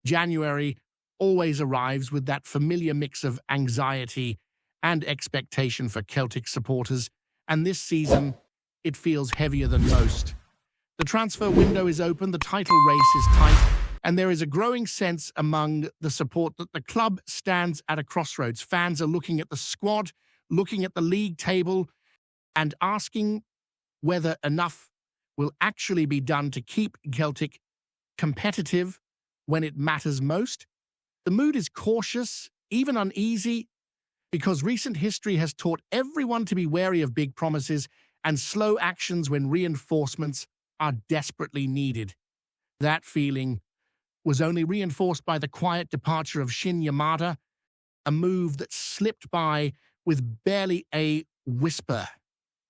January always arrives with that familiar mix of anxiety and expectation for Celtic supporters, and this season, it feels heavier than most. The transfer window is open, the title race is tight, and there is a growing sense among the support that the club stands at a crossroads. Fans are looking at the squad, looking at the league table, and asking whether enough will actually be done to keep Celtic competitive when it matters most. The mood is cautious, even uneasy, because recent history has taught everyone to be wary of big promises and slow actions when reinforcements are desperately needed. That feeling was only reinforced by the quiet departure of Yamada, a move that slipped by with barely a whisper.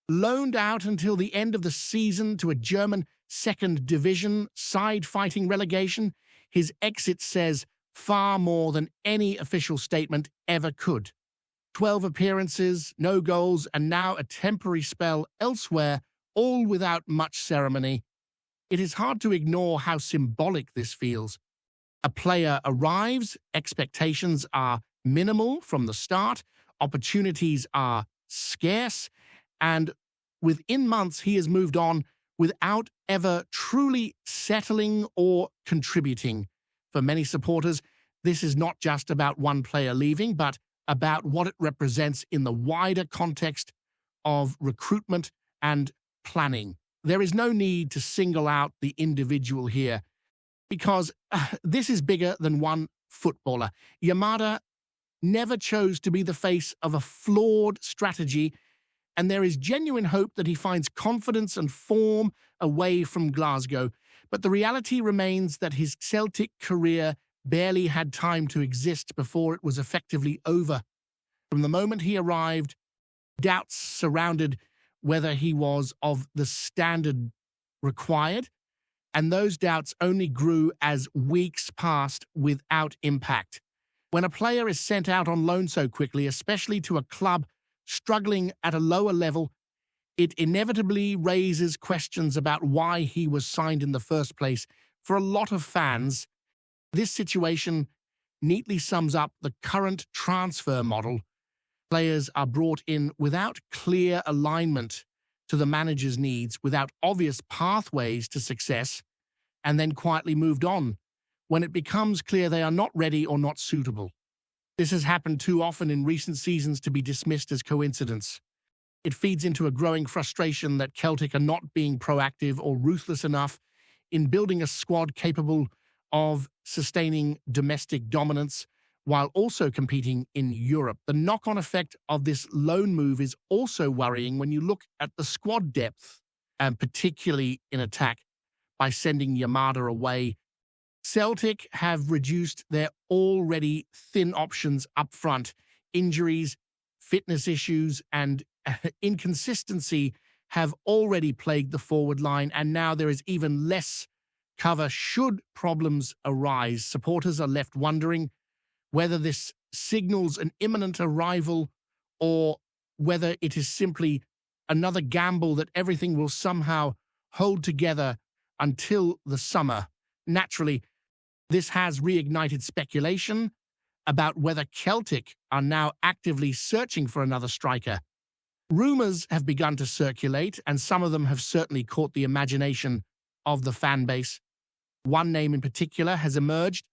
Loaned out until the end of the season to a German second division side fighting relegation, his exit says far more than any official statement ever could. 12 appearances, no goals, and now a temporary spell elsewhere, all without much ceremony. It is hard to ignore how symbolic this feels. A player arrives, expectations are minimal from the start, opportunities are scarce, and within months he has moved on without ever truly settling or contributing. For many supporters, this is not just about one player leaving, but about what it represents in the wider context of recruitment and planning. There is no need to single out the individual here, because this is bigger than one footballer. Yamada never chose to be the face of a flawed strategy, and there is genuine hope that he finds confidence and form away from Glasgow. But the reality remains that his Celtic career barely had time to exist before it was effectively over. From the moment he arrived, doubts surrounded whether he was of the standard required, and those doubts only grew as weeks passed without impact. When a player is sent out on loan so quickly, especially to a club struggling at a lower level, it inevitably raises questions about why he was signed in the first place. For a lot of fans, this situation neatly sums up the current transfer model. Players are brought in without clear alignment to the manager's needs, without obvious pathways to success, and then quietly moved on when it becomes clear they are not ready or not suitable. This has happened too often in recent seasons to be dismissed as coincidence. It feeds into a growing frustration that Celtic are not being proactive or ruthless enough in building a squad capable of sustaining domestic dominance while also competing in Europe. The knock-on effect of this loan move is also worrying when you look at the squad depth, and particularly in attack, by sending Yamada away. Celtic have reduced their already thin options up front. Injuries, fitness issues, and inconsistency have already plagued the forward line, and now there is even less cover should problems arise. Supporters are left wondering whether this signals an imminent arrival or whether it is simply another gamble that everything will somehow hold together until the summer. Naturally, this has reignited speculation about whether Celtic are now actively searching for another striker. Rumours have begun to circulate, and some of them have certainly caught the imagination of the fan base. One name in particular has emerged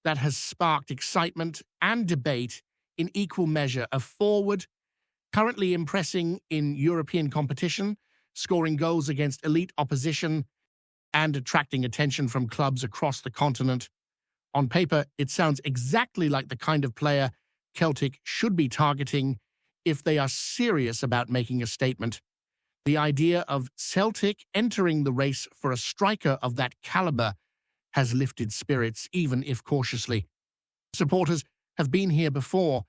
that has sparked excitement and debate in equal measure. A forward currently impressing in European competition, scoring goals against elite opposition, and attracting attention from clubs across the continent. On paper, it sounds exactly like the kind of player Celtic should be targeting if they are serious about making a statement. The idea of Celtic entering the race for a striker of that caliber has lifted spirits, even if cautiously. Supporters have been here before,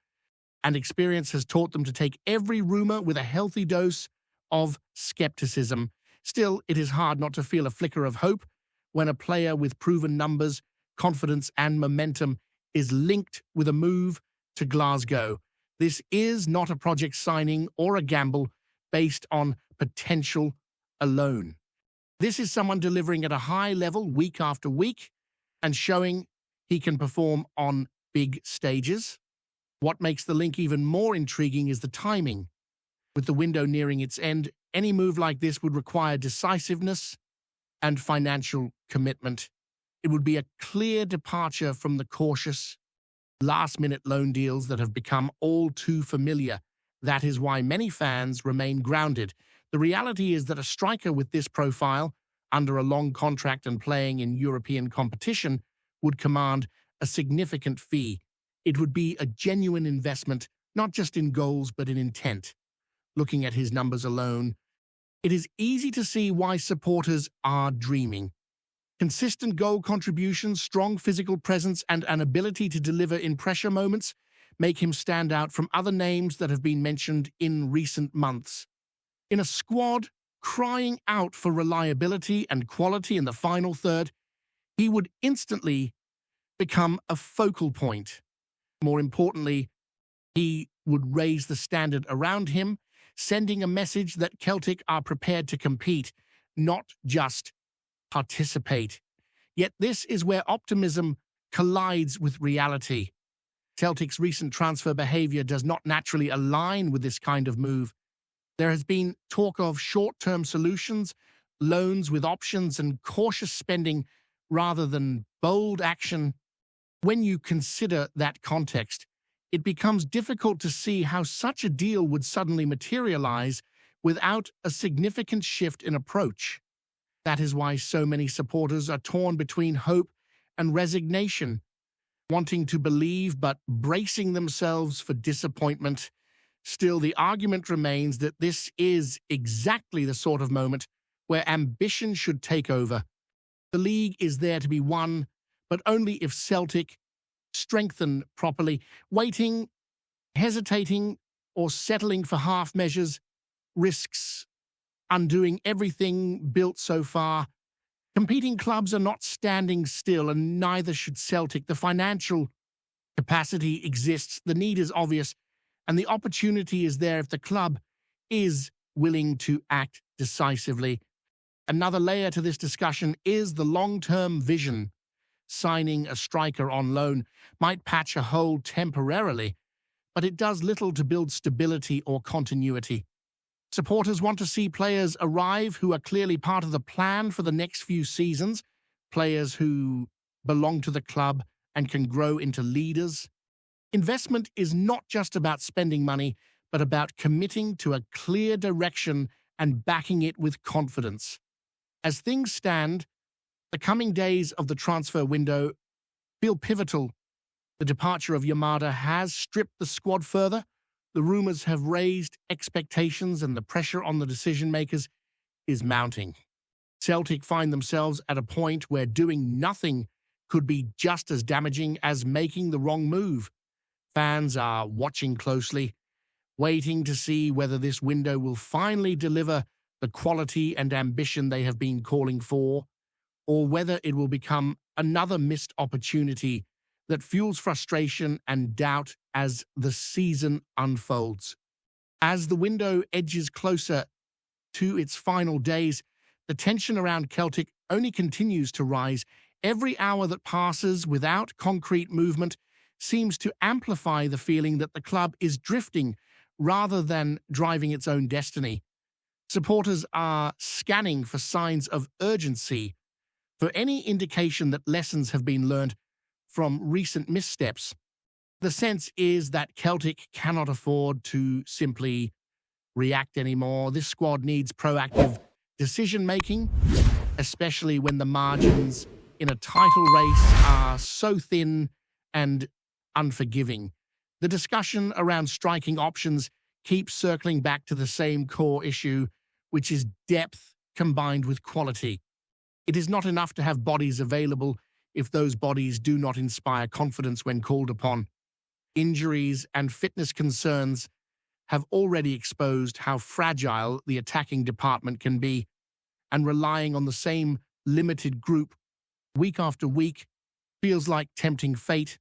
and experience has taught them to take every rumor with a healthy dose of skepticism. Still, it is hard not to feel a flicker of hope when a player with proven numbers, confidence, and momentum is linked with a move to Glasgow. This is not a project signing or a gamble based on potential alone. This is someone delivering at a high level week after week and showing he can perform on big stages. What makes the link even more intriguing is the timing. With the window nearing its end, any move like this would require decisiveness and financial commitment. It would be a clear departure from the cautious, last-minute loan deals that have become all too familiar. That is why many fans remain grounded. The reality is that a striker with this profile, under a long contract and playing in European competition, would command a significant fee. It would be a genuine investment, not just in goals but in intent. Looking at his numbers alone, it is easy to see why supporters are dreaming. Consistent goal contributions, strong physical presence, and an ability to deliver in pressure moments make him stand out from other names that have been mentioned in recent months. In a squad crying out for reliability and quality in the final third, he would instantly become a focal point. More importantly, he would raise the standard around him, sending a message that Celtic are prepared to compete, not just participate. Yet this is where optimism collides with reality. Celtic's recent transfer behavior does not naturally align with this kind of move. There has been talk of short-term solutions, loans with options, and cautious spending rather than bold action. When you consider that context, it becomes difficult to see how such a deal would suddenly materialize without a significant shift in approach. That is why so many supporters are torn between hope and resignation, wanting to believe but bracing themselves for disappointment. Still, the argument remains that this is exactly the sort of moment where ambition should take over. The league is there to be won, but only if Celtic strengthen properly. Waiting, hesitating, or settling for half measures risks undoing everything built so far. Competing clubs are not standing still, and neither should Celtic. The financial capacity exists, the need is obvious, and the opportunity is there if the club is willing to act decisively. Another layer to this discussion is the long-term vision. Signing a striker on loan might patch a hole temporarily, but it does little to build stability or continuity. Supporters want to see players arrive who are clearly part of the plan for the next few seasons, players who belong to the club and can grow into leaders. Investment is not just about spending money, but about committing to a clear direction and backing it with confidence. As things stand, the coming days of the transfer window feel pivotal. The departure of Yamada has stripped the squad further. The rumors have raised expectations, and the pressure on the decision-makers is mounting. Celtic find themselves at a point where doing nothing could be just as damaging as making the wrong move. Fans are watching closely, waiting to see whether this window will finally deliver the quality and ambition they have been calling for, or whether it will become another missed opportunity that fuels frustration and doubt as the season unfolds. As the window edges closer to its final days, the tension around Celtic only continues to rise. Every hour that passes without concrete movement seems to amplify the feeling that the club is drifting rather than driving its own destiny. Supporters are scanning for signs of urgency, for any indication that lessons have been learned from recent missteps. The sense is that Celtic cannot afford to simply react anymore. This squad needs proactive decision-making, especially when the margins in a title race are so thin and unforgiving. The discussion around striking options keeps circling back to the same core issue, which is depth combined with quality. It is not enough to have bodies available if those bodies do not inspire confidence when called upon. Injuries and fitness concerns have already exposed how fragile the attacking department can be, and relying on the same limited group week after week feels like tempting fate.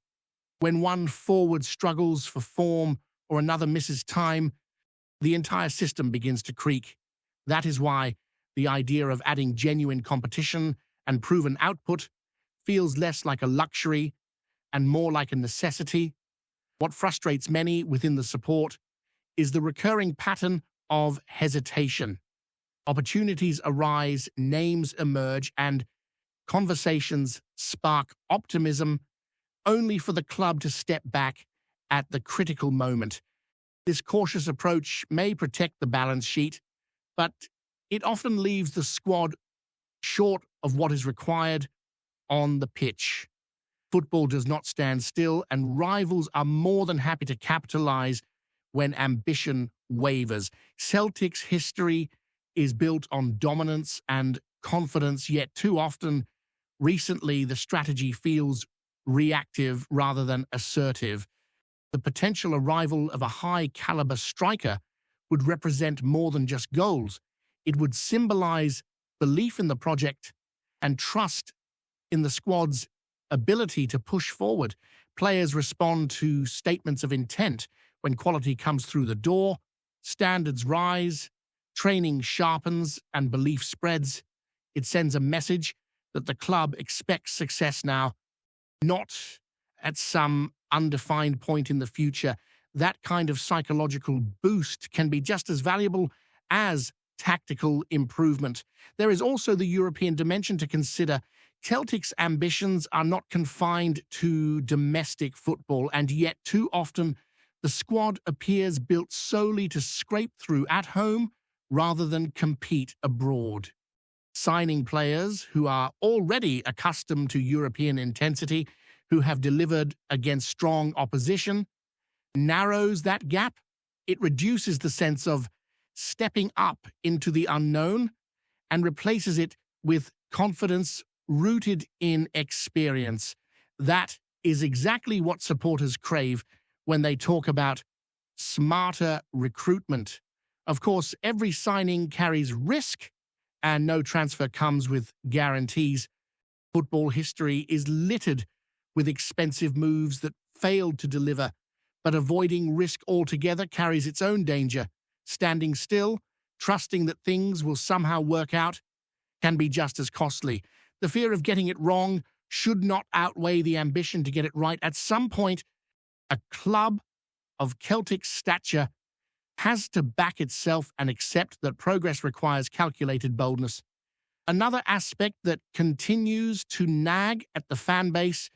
When one forward struggles for form or another misses time, the entire system begins to creak. That is why the idea of adding genuine competition and proven output feels less like a luxury and more like a necessity. What frustrates many within the support is the recurring pattern of hesitation. Opportunities arise, names emerge, and conversations spark optimism, only for the club to step back at the critical moment. This cautious approach may protect the balance sheet, but it often leaves the squad short of what is required on the pitch. Football does not stand still, and rivals are more than happy to capitalize when ambition wavers. Celtic's history is built on dominance and confidence, yet too often, recently, the strategy feels reactive rather than assertive. The potential arrival of a high-caliber striker would represent more than just goals. It would symbolize belief in the project and trust in the squad's ability to push forward. Players respond to statements of intent. When quality comes through the door, standards rise, training sharpens, and belief spreads. It sends a message that the club expects success now, not at some undefined point in the future. That kind of psychological boost can be just as valuable as tactical improvement. There is also the European dimension to consider. Celtic's ambitions are not confined to domestic football, and yet too often the squad appears built solely to scrape through at home rather than compete abroad. Signing players who are already accustomed to European intensity, who have delivered against strong opposition, narrows that gap. It reduces the sense of stepping up into the unknown and replaces it with confidence rooted in experience. That is exactly what supporters crave when they talk about smarter recruitment. Of course, every signing carries risk, and no transfer comes with guarantees. Football history is littered with expensive moves that failed to deliver, but avoiding risk altogether carries its own danger. Standing still, trusting that things will somehow work out, can be just as costly. The fear of getting it wrong should not outweigh the ambition to get it right. At some point, a club of Celtic stature has to back itself and accept that progress requires calculated boldness. Another aspect that continues to nag at the fan base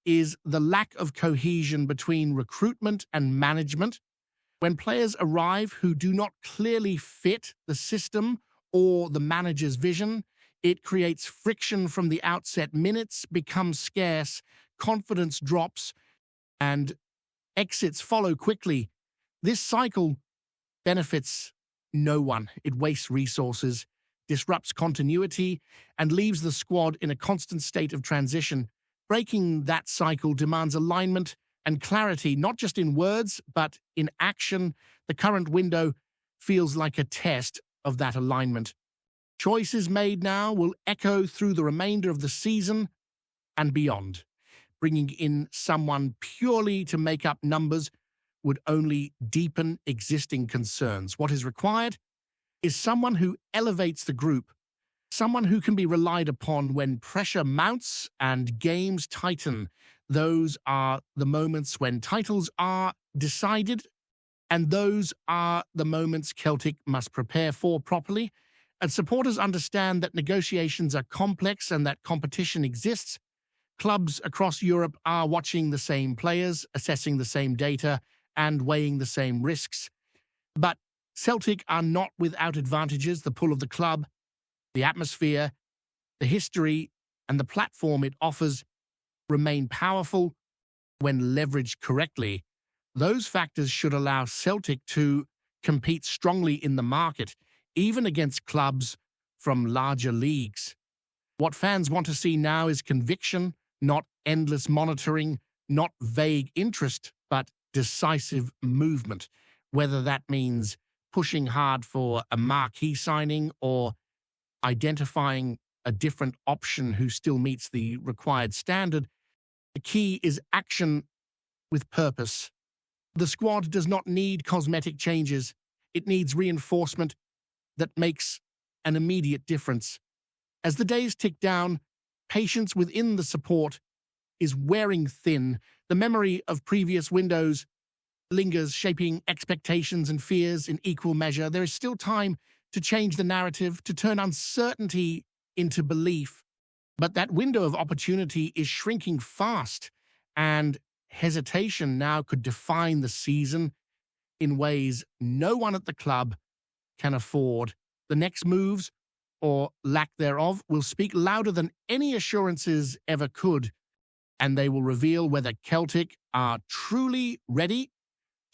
is the lack of cohesion between recruitment and management. When players arrive who do not clearly fit the system or the manager's vision, it creates friction from the outset. Minutes become scarce, confidence drops, and exits follow quickly. This cycle benefits no one. It wastes resources, disrupts continuity, and leaves the squad in a constant state of transition. Breaking that cycle demands alignment and clarity, not just in words, but in action. The current window feels like a test of that alignment. Choices made now will echo through the remainder of the season and beyond. Bringing in someone purely to make up numbers would only deepen existing concerns. What is required is someone who elevates the group, someone who can be relied upon when pressure mounts and games tighten. Those are the moments when titles are decided, and those are the moments Celtic must prepare for properly. And supporters understand that negotiations are complex and that competition exists. Clubs across Europe are watching the same players, assessing the same data, and weighing the same risks. But Celtic are not without advantages. The pull of the club, the atmosphere, the history, and the platform it offers remain powerful when leveraged correctly. Those factors should allow Celtic to compete strongly in the market, even against clubs from larger leagues. What fans want to see now is conviction, not endless monitoring, not vague interest, but decisive movement, whether that means pushing hard for a marquee signing or identifying a different option who still meets the required standard. The key is action with purpose. The squad does not need cosmetic changes. It needs reinforcement that makes an immediate difference. As the days tick down, patience within the support is wearing thin. The memory of previous windows lingers, shaping expectations and fears in equal measure. There is still time to change the narrative, to turn uncertainty into belief. But that window of opportunity is shrinking fast, and hesitation now could define the season in ways no one at the club can afford. The next moves, or lack thereof, will speak louder than any assurances ever could, and they will reveal whether Celtic are truly ready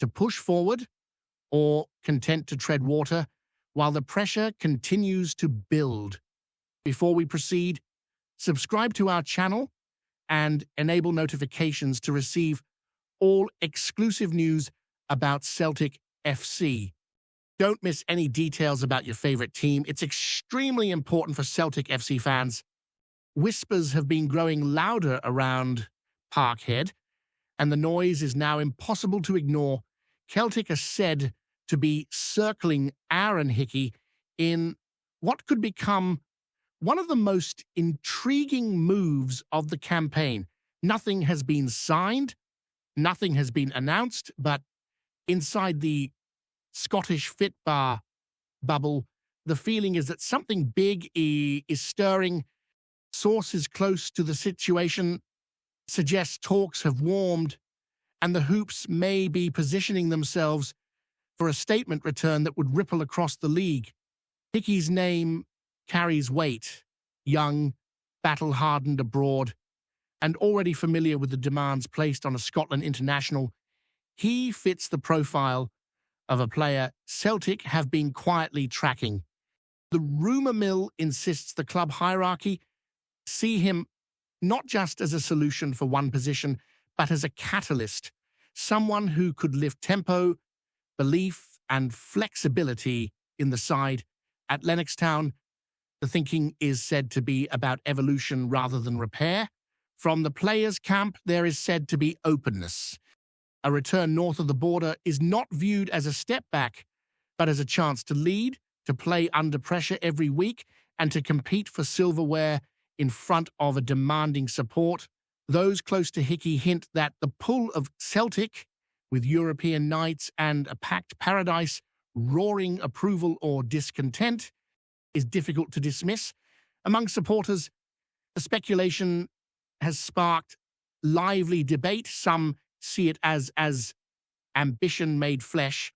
to push forward or content to tread water while the pressure continues to build. Before we proceed, subscribe to our channel and enable notifications to receive all exclusive news about Celtic FC. Don't miss any details about your favorite team. It's extremely important for Celtic FC fans. Whispers have been growing louder around Parkhead, and the noise is now impossible to ignore. Celtic are said to be circling Aaron Hickey in what could become one of the most intriguing moves of the campaign. Nothing has been signed, nothing has been announced, but inside the Scottish fit bar bubble, the feeling is that something big is stirring. Sources close to the situation suggest talks have warmed, and the Hoops may be positioning themselves for a statement return that would ripple across the league. Hickey's name carries weight. Young, battle-hardened abroad, and already familiar with the demands placed on a Scotland international, he fits the profile of a player Celtic have been quietly tracking. The rumour mill insists the club hierarchy see him not just as a solution for one position, but as a catalyst, someone who could lift tempo, belief, and flexibility in the side. At Lennoxtown, the thinking is said to be about evolution rather than repair. From the players' camp, there is said to be openness. A return north of the border is not viewed as a step back, but as a chance to lead, to play under pressure every week, and to compete for silverware in front of a demanding support. Those close to Hickey hint that the pull of Celtic, with European nights and a packed paradise roaring approval or discontent, is difficult to dismiss. Among supporters, the speculation has sparked lively debate. Some see it as ambition made flesh,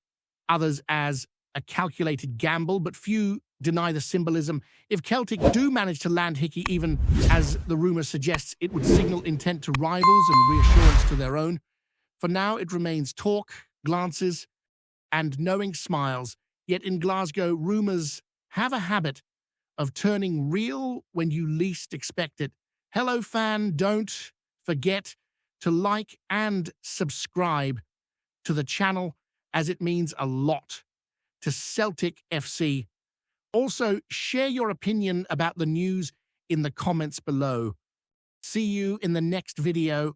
others as a calculated gamble, but few deny the symbolism. If Celtic do manage to land Hickey, even as the rumour suggests, it would signal intent to rivals and reassurance to their own. For now, it remains talk, glances, and knowing smiles. Yet in Glasgow, rumours have a habit of turning real when you least expect it. Hello, fan, don't forget to like and subscribe to the channel, as it means a lot to Celtic FC. Also, share your opinion about the news in the comments below. See you in the next video.